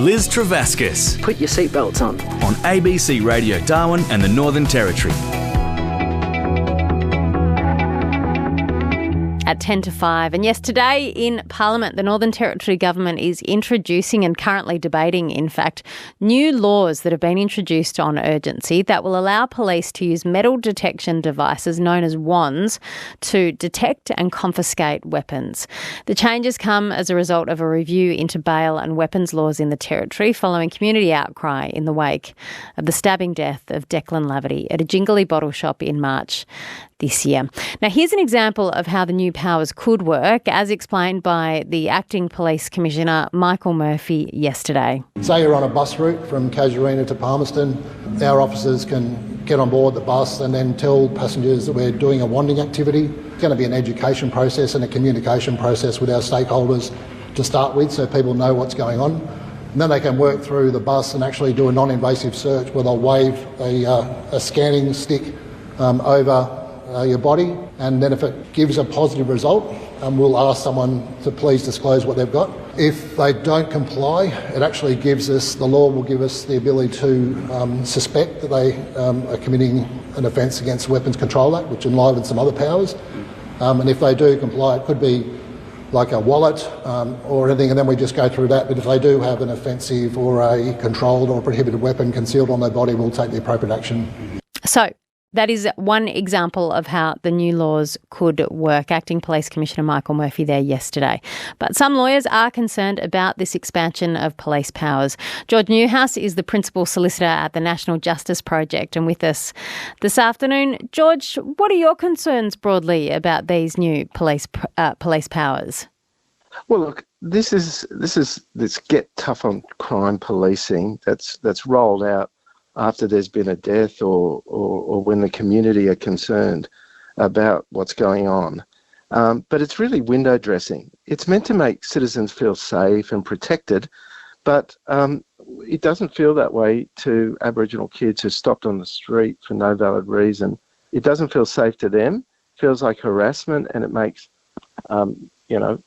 Liz Travaskis. Put your seatbelts on ABC Radio Darwin and the Northern Territory. At 10 to 5. And yes, today in Parliament, the Northern Territory Government is introducing and currently debating, in fact, new laws that have been introduced on urgency that will allow police to use metal detection devices known as wands to detect and confiscate weapons. The changes come as a result of a review into bail and weapons laws in the Territory following community outcry in the wake of the stabbing death of Declan Laverty at a Jingly bottle shop in March this year. Now, here's an example of how the new powers could work, as explained by the Acting Police Commissioner Michael Murphy yesterday. Say you're on a bus route from Casuarina to Palmerston, our officers can get on board the bus and then tell passengers that we're doing a wanding activity. It's going to be an education process and a communication process with our stakeholders to start with, so people know what's going on. And then they can work through the bus and actually do a non-invasive search where they'll wave a scanning stick over your body, and then if it gives a positive result, we'll ask someone to please disclose what they've got. If they don't comply, it actually gives us, the law will give us the ability to suspect that they are committing an offence against the Weapons Control Act, which enlivens some other powers. And if they do comply, it could be like a wallet or anything, and then we just go through that. But if they do have an offensive or a controlled or prohibited weapon concealed on their body, we'll take the appropriate action. So, that is one example of how the new laws could work. Acting Police Commissioner Michael Murphy there yesterday. But some lawyers are concerned about this expansion of police powers. George Newhouse is the Principal Solicitor at the National Justice Project and with us this afternoon. George, what are your concerns broadly about these new police powers? Well, look, this Get Tough on Crime policing that's rolled out after there's been a death or when the community are concerned about what's going on. But it's really window dressing. It's meant to make citizens feel safe and protected, but it doesn't feel that way to Aboriginal kids who stopped on the street for no valid reason. It doesn't feel safe to them. It feels like harassment, and it makes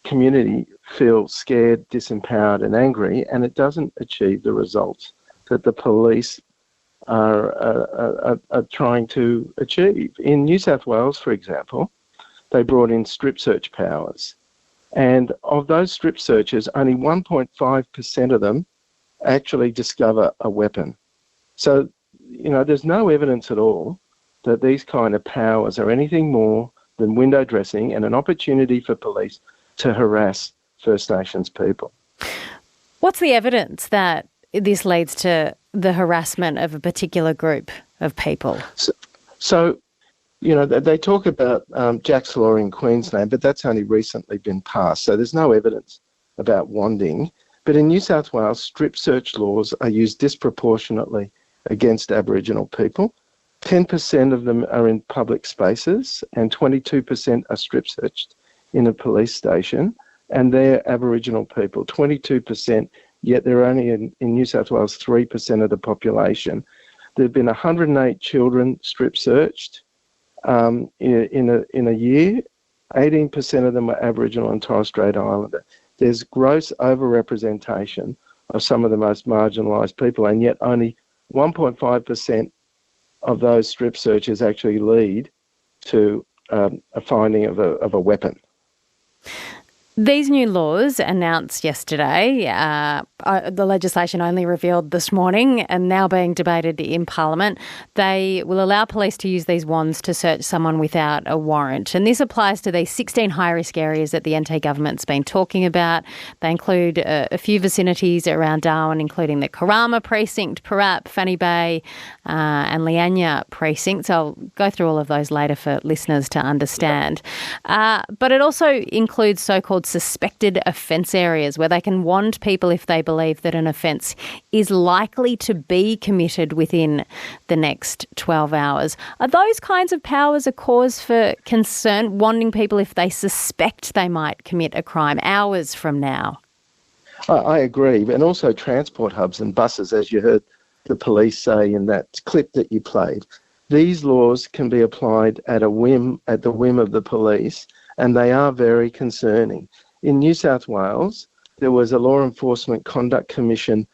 community feel scared, disempowered and angry, and it doesn't achieve the results that the police are trying to achieve. In New South Wales, for example, they brought in strip search powers. And of those strip searches, only 1.5% of them actually discover a weapon. So, there's no evidence at all that these kind of powers are anything more than window dressing and an opportunity for police to harass First Nations people. What's the evidence that this leads to the harassment of a particular group of people? So they talk about Jack's Law in Queensland, but that's only recently been passed. So there's no evidence about wanding. But in New South Wales, strip search laws are used disproportionately against Aboriginal people. 10% of them are in public spaces and 22% are strip searched in a police station, and they're Aboriginal people, 22%. Yet they're only in New South Wales 3% of the population. There have been 108 children strip searched in a year. 18% of them are Aboriginal and Torres Strait Islander. There's gross overrepresentation of some of the most marginalised people, and yet only 1.5% of those strip searches actually lead to a finding of a weapon. These new laws announced yesterday, the legislation only revealed this morning and now being debated in Parliament, they will allow police to use these wands to search someone without a warrant. And this applies to these 16 high-risk areas that the NT government's been talking about. They include a few vicinities around Darwin, including the Karama precinct, Parap, Fanny Bay and Lianya precincts. I'll go through all of those later for listeners to understand. But it also includes so-called suspected offence areas where they can wand people if they believe that an offence is likely to be committed within the next 12 hours. Are those kinds of powers a cause for concern, wanding people if they suspect they might commit a crime hours from now? I agree. And also transport hubs and buses, as you heard the police say in that clip that you played. These laws can be applied at the whim of the police, and they are very concerning. In New South Wales, there was a Law Enforcement Conduct Commission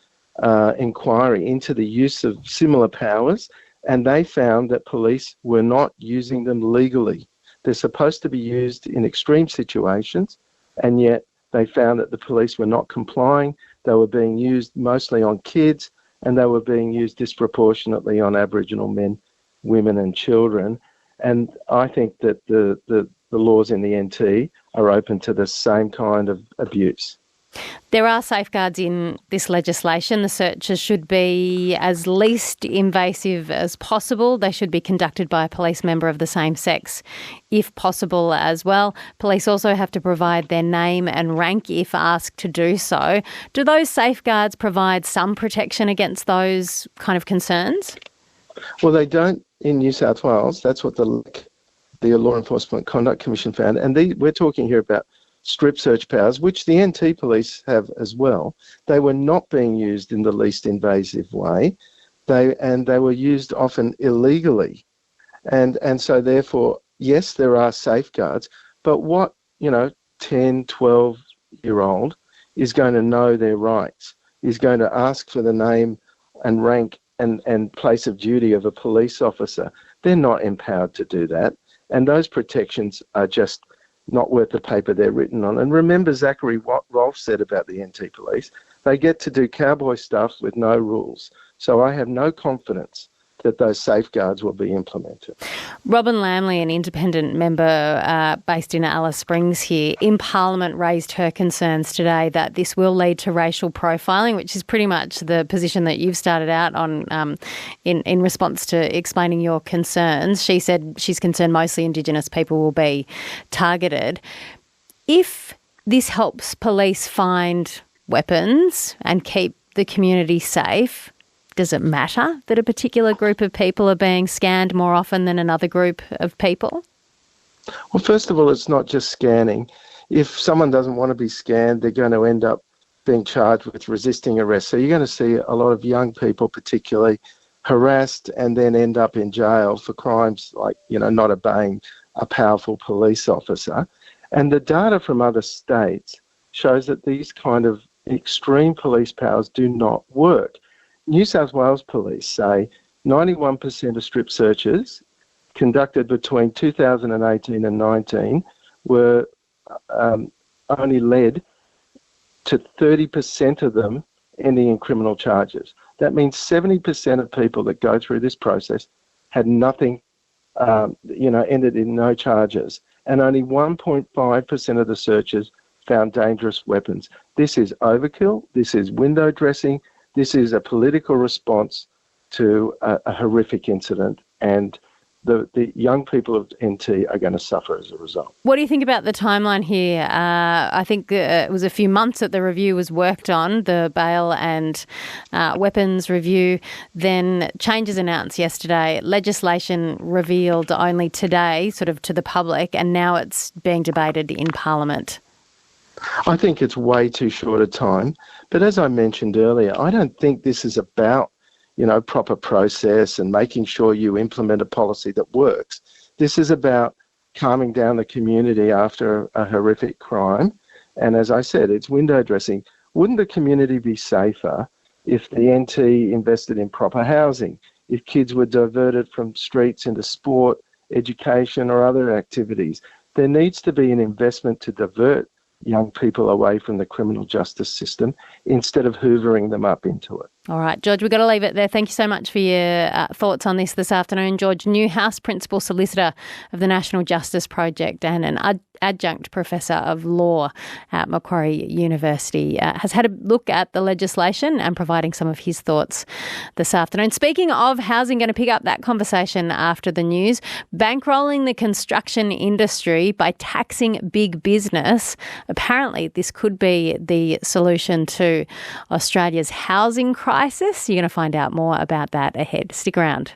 inquiry into the use of similar powers, and they found that police were not using them legally. They're supposed to be used in extreme situations, and yet they found that the police were not complying. They were being used mostly on kids, and they were being used disproportionately on Aboriginal men, women and children. And I think that the laws in the NT are open to the same kind of abuse. There are safeguards in this legislation. The searches should be as least invasive as possible. They should be conducted by a police member of the same sex, if possible as well. Police also have to provide their name and rank if asked to do so. Do those safeguards provide some protection against those kind of concerns? Well, they don't in New South Wales. That's what the Law Enforcement Conduct Commission found. And we're talking here about strip search powers, which the NT police have as well. They were not being used in the least invasive way. They were used often illegally. And so therefore, yes, there are safeguards, but what, 10, 12-year-old is going to know their rights, is going to ask for the name and rank and place of duty of a police officer. They're not empowered to do that. And those protections are just not worth the paper they're written on. And remember, Zachary, what Rolf said about the NT police. They get to do cowboy stuff with no rules. So I have no confidence that those safeguards will be implemented. Robin Lamley, an independent member based in Alice Springs here, in Parliament raised her concerns today that this will lead to racial profiling, which is pretty much the position that you've started out on in response to explaining your concerns. She said she's concerned mostly Indigenous people will be targeted. If this helps police find weapons and keep the community safe, does it matter that a particular group of people are being scanned more often than another group of people? Well, first of all, it's not just scanning. If someone doesn't want to be scanned, they're going to end up being charged with resisting arrest. So you're going to see a lot of young people particularly harassed and then end up in jail for crimes like, not obeying a powerful police officer. And the data from other states shows that these kind of extreme police powers do not work. New South Wales police say 91% of strip searches conducted between 2018 and 19 were only led to 30% of them ending in criminal charges. That means 70% of people that go through this process had nothing, ended in no charges. And only 1.5% of the searches found dangerous weapons. This is overkill. This is window dressing. This is a political response to a horrific incident, and the young people of NT are going to suffer as a result. What do you think about the timeline here? I think it was a few months that the review was worked on, the bail and weapons review, then changes announced yesterday, legislation revealed only today sort of to the public, and now it's being debated in Parliament. I think it's way too short a time. But as I mentioned earlier, I don't think this is about, proper process and making sure you implement a policy that works. This is about calming down the community after a horrific crime. And as I said, it's window dressing. Wouldn't the community be safer if the NT invested in proper housing, if kids were diverted from streets into sport, education or other activities? There needs to be an investment to divert young people away from the criminal justice system instead of hoovering them up into it. All right, George, we've got to leave it there. Thank you so much for your thoughts on this afternoon. George Newhouse, Principal Solicitor of the National Justice Project and an Adjunct Professor of Law at Macquarie University, has had a look at the legislation and providing some of his thoughts this afternoon. Speaking of housing, going to pick up that conversation after the news. Bankrolling the construction industry by taxing big business. Apparently, this could be the solution to Australia's housing crisis. You're going to find out more about that ahead. Stick around.